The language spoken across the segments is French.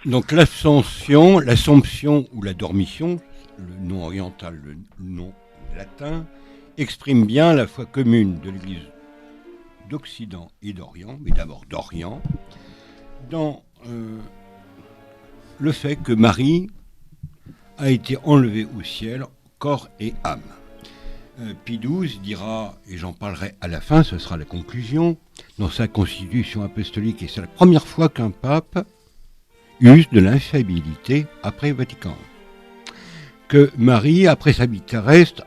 Donc l'Assomption ou la Dormition, le nom oriental, le nom latin, exprime bien la foi commune de l'Église d'Occident et d'Orient, mais d'abord d'Orient, dans le fait que Marie a été enlevée au ciel, corps et âme. Pie XII dira, et j'en parlerai à la fin, ce sera la conclusion, dans sa constitution apostolique, et c'est la première fois qu'un pape use de l'infaillibilité après Vatican I, que Marie, après sa vie terrestre,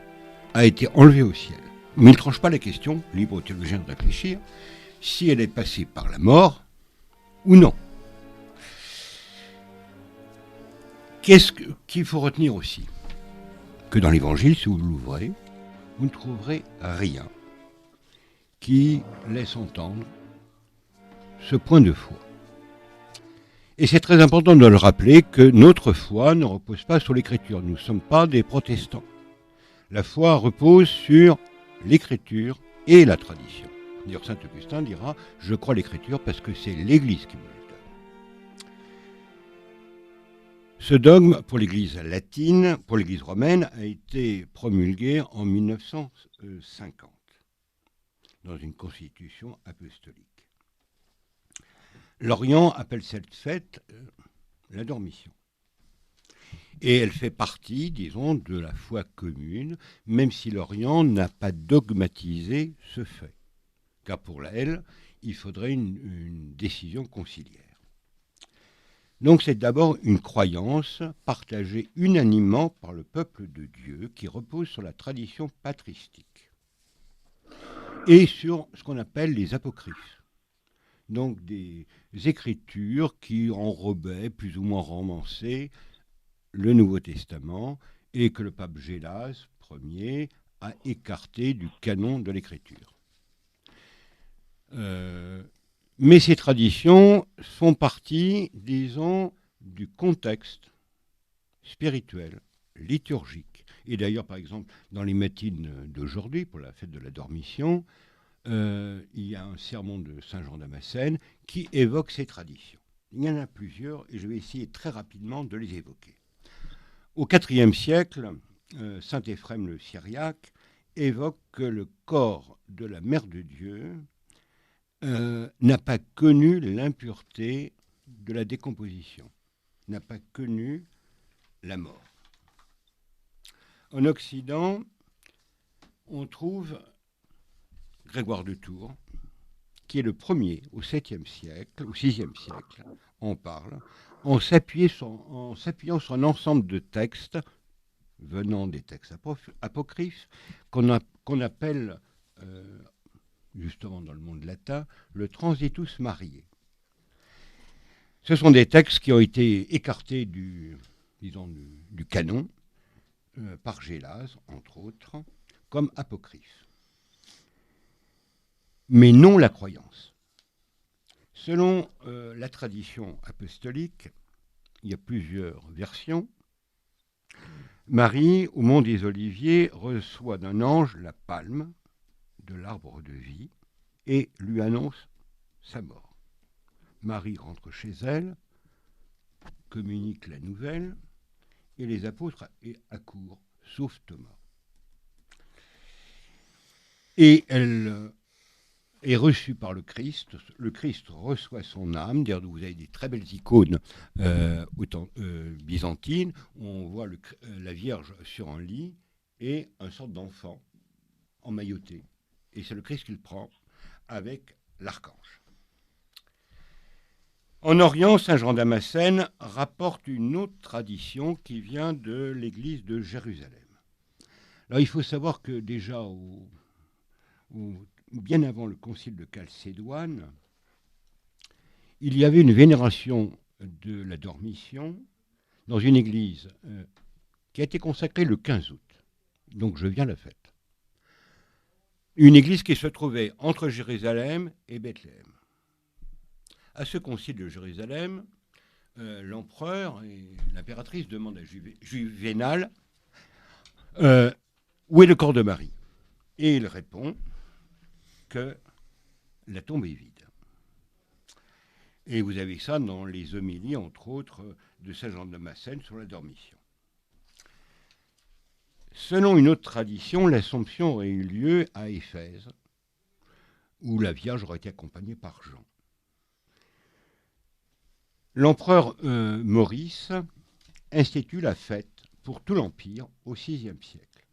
a été enlevée au ciel. Mais il ne tranche pas la question, libre aux théologiens de réfléchir, si elle est passée par la mort ou non. Qu'est-ce qu'il faut retenir aussi? Que dans l'Évangile, si vous l'ouvrez, vous ne trouverez rien qui laisse entendre ce point de foi. Et c'est très important de le rappeler que notre foi ne repose pas sur l'Écriture. Nous ne sommes pas des protestants. La foi repose sur l'Écriture et la tradition. D'ailleurs, saint Augustin dira « Je crois l'Écriture parce que c'est l'Église qui me le donne ». Ce dogme, pour l'Église latine, pour l'Église romaine, a été promulgué en 1950 dans une constitution apostolique. L'Orient appelle cette fête la Dormition. Et elle fait partie, disons, de la foi commune, même si l'Orient n'a pas dogmatisé ce fait. Car pour elle, il faudrait une décision conciliaire. Donc c'est d'abord une croyance partagée unanimement par le peuple de Dieu qui repose sur la tradition patristique et sur ce qu'on appelle les apocryphes. Donc des écritures qui enrobaient, plus ou moins romancées, le Nouveau Testament et que le pape Gélas Ier a écarté du canon de l'écriture. Mais ces traditions font partie, disons, du contexte spirituel, liturgique. Et d'ailleurs, par exemple, dans les matines d'aujourd'hui, pour la fête de la Dormition, il y a un sermon de Saint Jean Damascène qui évoque ces traditions. Il y en a plusieurs et je vais essayer très rapidement de les évoquer. Au IVe siècle, saint Éphrem le Syriaque évoque que le corps de la Mère de Dieu n'a pas connu l'impureté de la décomposition, n'a pas connu la mort. En Occident, on trouve Grégoire de Tours, qui est le premier au 7e siècle, au 6e siècle, on parle, en s'appuyant sur un ensemble de textes venant des textes apocryphes qu'on appelle, justement dans le monde latin, le Transitus Mariae. Ce sont des textes qui ont été écartés du canon par Gélas, entre autres, comme apocryphes. Mais non la croyance. Selon la tradition apostolique, il y a plusieurs versions. Marie, au mont des Oliviers, reçoit d'un ange la palme de l'arbre de vie et lui annonce sa mort. Marie rentre chez elle, communique la nouvelle, et les apôtres accourent, sauf Thomas. Et elle est reçue par le Christ reçoit son âme. D'ailleurs, vous avez des très belles icônes byzantines, où on voit la Vierge sur un lit et un sorte d'enfant emmailloté. Et c'est le Christ qui le prend avec l'archange. En Orient, saint Jean Damascène rapporte une autre tradition qui vient de l'église de Jérusalem. Alors il faut savoir que déjà bien avant le concile de Chalcédoine, il y avait une vénération de la Dormition dans une église qui a été consacrée le 15 août. Donc je viens à la fête. Une église qui se trouvait entre Jérusalem et Bethléem. À ce concile de Jérusalem, l'empereur et l'impératrice demandent à Juvénal où est le corps de Marie. Et il répond que la tombe est vide. Et vous avez ça dans les homélies, entre autres, de Saint Jean de Massène sur la dormition. Selon une autre tradition, l'Assomption aurait eu lieu à Éphèse, où la Vierge aurait été accompagnée par Jean. L'empereur Maurice institue la fête pour tout l'Empire au VIe siècle,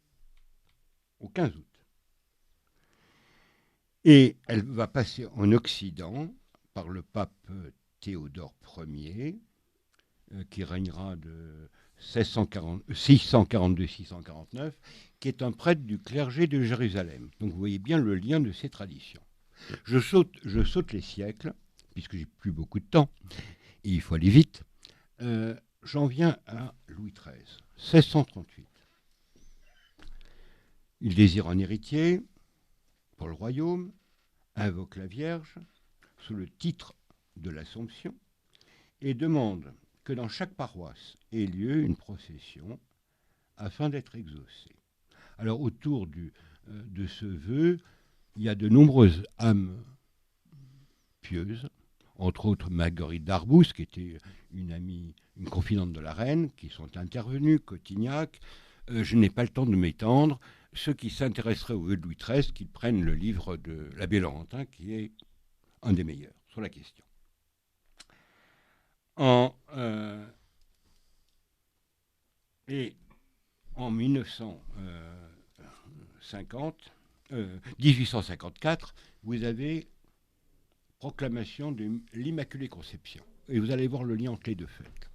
au 15 août. Et elle va passer en Occident par le pape Théodore Ier, qui régnera de 642-649, qui est un prêtre du clergé de Jérusalem. Donc vous voyez bien le lien de ces traditions. Je saute les siècles, puisque j'ai plus beaucoup de temps, et il faut aller vite. J'en viens à Louis XIII, 1638. Il désire un héritier pour le royaume, invoque la Vierge sous le titre de l'Assomption et demande que dans chaque paroisse ait lieu une procession afin d'être exaucée. Alors autour de ce vœu, il y a de nombreuses âmes pieuses, entre autres Marguerite d'Arbous, qui était une amie, une confidente de la reine, qui sont intervenues, Cotignac. Je n'ai pas le temps de m'étendre. Ceux qui s'intéresseraient au vœu de Louis XIII, qu'ils prennent le livre de l'abbé Laurentin, qui est un des meilleurs sur la question. En 1854, vous avez proclamation de l'Immaculée Conception. Et vous allez voir le lien entre les deux fêtes.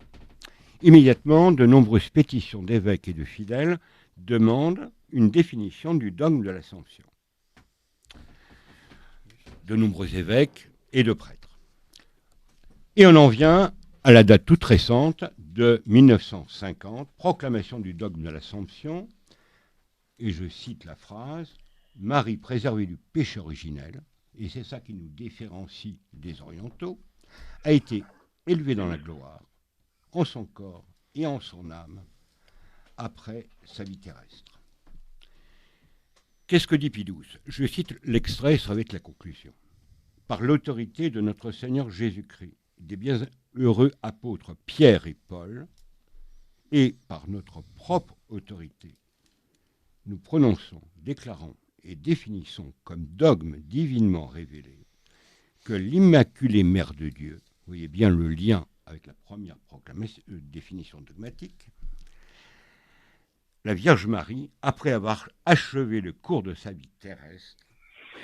Immédiatement, de nombreuses pétitions d'évêques et de fidèles demandent une définition du dogme de l'Assomption. De nombreux évêques et de prêtres. Et on en vient à la date toute récente de 1950, proclamation du dogme de l'Assomption, et je cite la phrase, « Marie préservée du péché originel », et c'est ça qui nous différencie des orientaux, a été élevée dans la gloire, en son corps et en son âme, après sa vie terrestre. Qu'est-ce que dit Pie XII ? Je cite l'extrait, ça va être la conclusion. Par l'autorité de notre Seigneur Jésus-Christ, des bienheureux apôtres Pierre et Paul, et par notre propre autorité, nous prononçons, déclarons et définissons comme dogme divinement révélé que l'Immaculée Mère de Dieu, vous voyez bien le lien avec la première définition dogmatique, la Vierge Marie, après avoir achevé le cours de sa vie terrestre,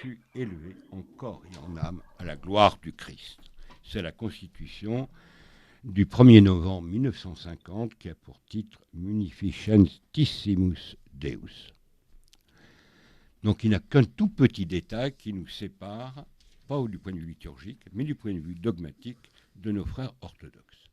fut élevée en corps et en âme à la gloire du Christ. C'est la Constitution du 1er novembre 1950 qui a pour titre Munificentissimus Deus. Donc il n'y a qu'un tout petit détail qui nous sépare, pas du point de vue liturgique, mais du point de vue dogmatique de nos frères orthodoxes.